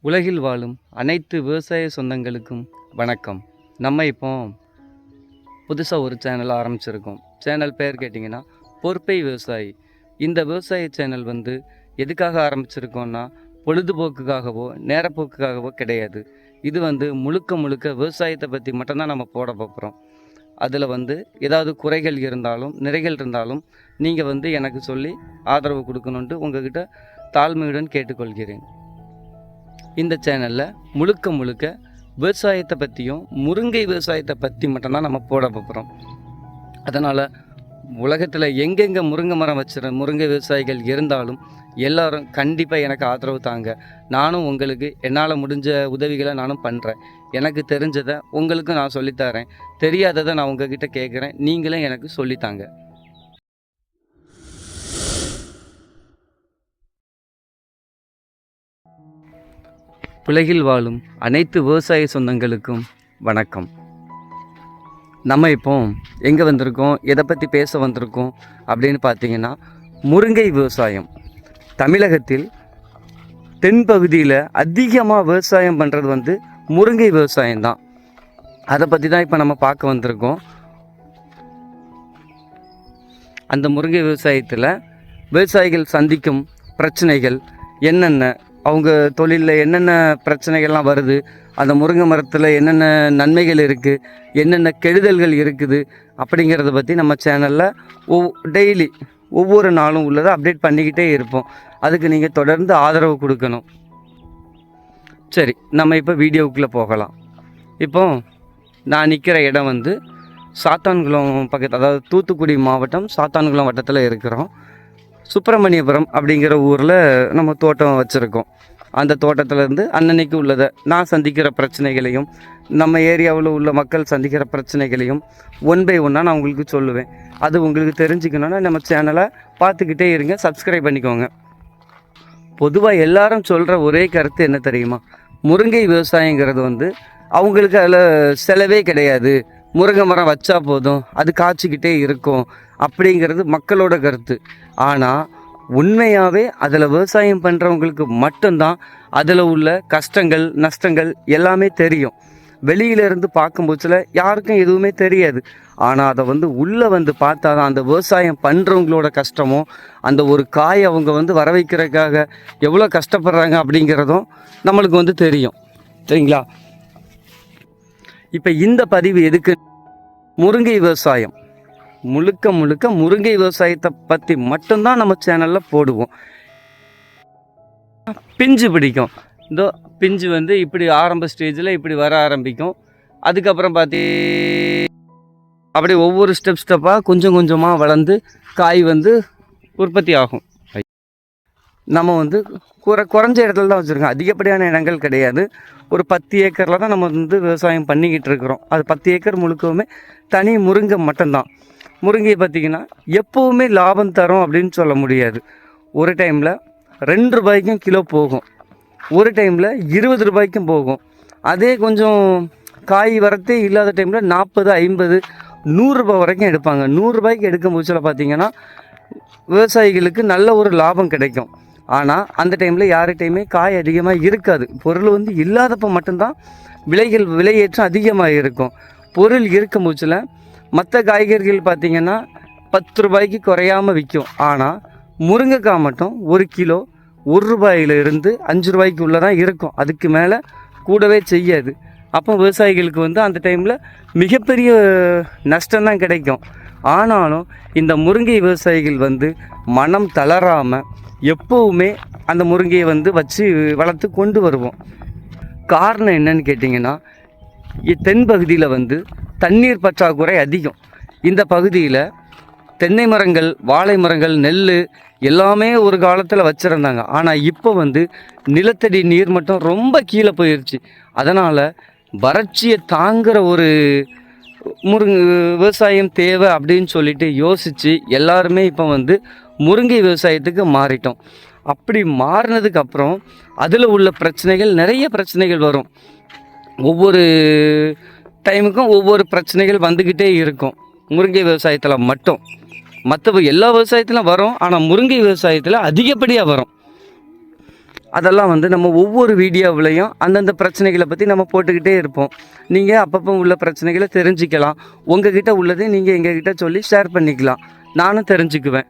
உலகில் வாழும் அனைத்து விவசாய சொந்தங்களுக்கும் வணக்கம். நம்ம இப்போ புதுசாக ஒரு சேனல் ஆரம்பிச்சிருக்கோம். சேனல் பேர் கேட்டிங்கன்னா பொறுப்பை விவசாயி. இந்த விவசாய சேனல் எதுக்காக ஆரம்பிச்சிருக்கோன்னா பொழுதுபோக்குக்காகவோ நேரப்போக்குக்காகவோ கிடையாது. இது முழுக்க முழுக்க விவசாயத்தை பற்றி மட்டும்தான் நம்ம போட போகிறோம். அதில் ஏதாவது குறைகள் இருந்தாலும் நிறைகள் இருந்தாலும் நீங்கள் எனக்கு சொல்லி ஆதரவு கொடுக்கணுன்ட்டு உங்ககிட்ட தாழ்மையுடன் கேட்டுக்கொள்கிறேன். இந்த சேனலில் முழுக்க முழுக்க விவசாயத்தை பற்றியும் முருங்கை விவசாயத்தை பற்றி மட்டும்தான் நம்ம போட போகிறோம். அதனால் உலகத்தில் எங்கெங்கே முருங்கை மரம் முருங்கை விவசாயிகள் இருந்தாலும் எல்லோரும் கண்டிப்பாக எனக்கு ஆதரவு தாங்க. நானும் உங்களுக்கு என்னால் முடிஞ்ச உதவிகளை நானும் பண்ணுறேன். எனக்கு தெரிஞ்சதை உங்களுக்கும் நான் சொல்லித்தரேன். தெரியாததை நான் உங்ககிட்ட கேட்குறேன். நீங்களும் எனக்கு சொல்லித்தாங்க. உலகில் வாழும் அனைத்து விவசாய சொந்தங்களுக்கும் வணக்கம். நம்ம இப்போ எங்கே வந்திருக்கோம், எதை பற்றி பேச வந்திருக்கோம் அப்படின்னு பார்த்தீங்கன்னா, முருங்கை விவசாயம். தமிழகத்தில் தென்பகுதியில் அதிகமாக விவசாயம் பண்ணுறது முருங்கை விவசாயம்தான். அதை பற்றி தான் இப்போ நம்ம பார்க்க வந்திருக்கோம். அந்த முருங்கை விவசாயத்தில் விவசாயிகள் சந்திக்கும் பிரச்சனைகள் என்னென்ன, அவங்க தொழிலில் என்னென்ன பிரச்சனைகள்லாம் வருது, அந்த முருங்கை மரத்தில் என்னென்ன நன்மைகள் இருக்குது, என்னென்ன கெடுதல்கள் இருக்குது அப்படிங்கிறத பற்றி நம்ம சேனலில் டெய்லி ஒவ்வொரு நாளும் உள்ளதை அப்டேட் பண்ணிக்கிட்டே இருப்போம். அதுக்கு நீங்கள் தொடர்ந்து ஆதரவு கொடுக்கணும். சரி, நம்ம இப்போ வீடியோவுக்குள்ளே போகலாம். இப்போ நான் நிற்கிற இடம் சாத்தான்குளம் பக்கத்து, அதாவது தூத்துக்குடி மாவட்டம் சாத்தான்குளம் வட்டத்தில் இருக்கிறோம். சுப்பிரமணியபுரம் அப்படிங்கிற ஊரில் நம்ம தோட்டம் வச்சுருக்கோம். அந்த தோட்டத்திலேருந்து அன்னன்னைக்கு உள்ளதை, நான் சந்திக்கிற பிரச்சனைகளையும் நம்ம ஏரியாவில் உள்ள மக்கள் சந்திக்கிற பிரச்சனைகளையும் ஒன் பை ஒன்னாக நான் உங்களுக்கு சொல்லுவேன். அது உங்களுக்கு தெரிஞ்சுக்கணுன்னா நம்ம சேனலை பார்த்துக்கிட்டே இருங்க, சப்ஸ்கிரைப் பண்ணிக்கோங்க. பொதுவாக எல்லாரும் சொல்கிற ஒரே கருத்து என்ன தெரியுமா, முருங்கை விவசாயங்கிறது அவங்களுக்கு அதில் செலவே கிடையாது, முருங்கை மரம் வச்சா போதும் அது காய்ச்சிக்கிட்டே இருக்கும் அப்படிங்கிறது மக்களோட கருத்து. ஆனால் உண்மையாகவே அதில் விவசாயம் பண்ணுறவங்களுக்கு மட்டும்தான் அதில் உள்ள கஷ்டங்கள் நஷ்டங்கள் எல்லாமே தெரியும். வெளியிலேருந்து பார்க்கும்போதுல யாருக்கும் எதுவுமே தெரியாது. ஆனால் அதை உள்ளே பார்த்தா தான் அந்த விவசாயம் பண்ணுறவங்களோட கஷ்டமோ, அந்த ஒரு காய் அவங்க வர வைக்கிறதுக்காக எவ்வளோ கஷ்டப்படுறாங்க அப்படிங்கிறதும் நம்மளுக்கு தெரியும். சரிங்களா? இப்போ இந்த பதிவு எதுக்கு, முருங்கை விவசாயம் முழுக்க முழுக்க முருங்கை விவசாயத்தை பற்றி மட்டும்தான் நம்ம சேனலில் போடுவோம். பிஞ்சு பிடிக்கும். இந்த பிஞ்சு இப்படி ஆரம்ப ஸ்டேஜில் இப்படி வர ஆரம்பிக்கும். அதுக்கப்புறம் அப்படி ஒவ்வொரு ஸ்டெப்பாக கொஞ்சம் கொஞ்சமாக வளர்ந்து காய் உற்பத்தி ஆகும். நம்ம குறைஞ்ச இடத்துல தான் வச்சுருக்கோம், அதிகப்படியான இடங்கள் கிடையாது. ஒரு 10 ஏக்கரில் தான் நம்ம விவசாயம் பண்ணிக்கிட்டு இருக்கிறோம். அது 10 ஏக்கர் முழுக்கவுமே தனி முருங்கை மட்டும்தான். முருங்கை பார்த்திங்கன்னா எப்போவுமே லாபம் தரும் அப்படின்னு சொல்ல முடியாது. ஒரு டைமில் 2 ரூபாய்க்கும் கிலோ போகும், ஒரு டைமில் 20 ரூபாய்க்கும் போகும். அதே கொஞ்சம் காய் வரத்தே இல்லாத டைமில் 40, 50, 100 ரூபாய் வரைக்கும் எடுப்பாங்க. 100 ரூபாய்க்கு எடுக்கும் போச்சில் பார்த்திங்கன்னா விவசாயிகளுக்கு நல்ல ஒரு லாபம் கிடைக்கும். ஆனால் அந்த டைமில் யார்கிட்டையுமே காய் அதிகமாக இருக்காது. பொருள் இல்லாதப்போ மட்டும்தான் விலையேற்றம் அதிகமாக இருக்கும். பொருள் இருக்கும் போச்சில் மற்ற காய்கறிகள் பார்த்திங்கன்னா 10 ரூபாய்க்கு குறையாமல் விற்கும். ஆனால் முருங்கைக்காய் மட்டும் 1 கிலோ 1 ரூபாயிலிருந்து 5 ரூபாய்க்கு உள்ளே தான் இருக்கும். அதுக்கு மேலே கூடவே செய்யாது. அப்போ விவசாயிகளுக்கு அந்த டைமில் மிகப்பெரிய நஷ்டம்தான் கிடைக்கும். ஆனாலும் இந்த முருங்கை விவசாயிகள் மனம் தளராமல் எப்போவுமே அந்த முருங்கையை வச்சு வளர்த்து கொண்டு வருவோம். காரணம் என்னன்னு கேட்டிங்கன்னா, தென்பகுதியில் தண்ணீர் பற்றாக்குறை அதிகம். இந்த பகுதியில் தென்னை மரங்கள், வாழை மரங்கள், நெல் எல்லாமே ஒரு காலத்தில் வச்சுருந்தாங்க. ஆனால் இப்போ நிலத்தடி நீர் மட்டும் ரொம்ப கீழே போயிடுச்சு. அதனால் வறட்சியை தாங்குகிற ஒரு விவசாயம் தேவை அப்படின்னு சொல்லிட்டு யோசித்து எல்லாருமே இப்போ முருங்கை விவசாயத்துக்கு மாறிட்டோம். அப்படி மாறினதுக்கப்புறம் அதில் உள்ள பிரச்சனைகள், நிறைய பிரச்சனைகள் வரும். ஒவ்வொரு டைமுக்கும் ஒவ்வொரு பிரச்சனைகள் வந்துக்கிட்டே இருக்கும். முருங்கை விவசாயத்தில் மட்டும், மற்ற எல்லா விவசாயத்திலும் வரும், ஆனால் முருங்கை விவசாயத்தில் அதிகப்படியாக வரும். அதெல்லாம் வந்து நம்ம ஒவ்வொரு வீடியோவிலையும் அந்தந்த பிரச்சனைகளை பற்றி நம்ம போட்டுக்கிட்டே இருப்போம். நீங்கள் அப்பப்போ உள்ள பிரச்சனைகளை தெரிஞ்சுக்கலாம். உங்ககிட்ட உள்ளதை நீங்கள் எங்ககிட்ட சொல்லி ஷேர் பண்ணிக்கலாம். நானும் தெரிஞ்சுக்குவேன்.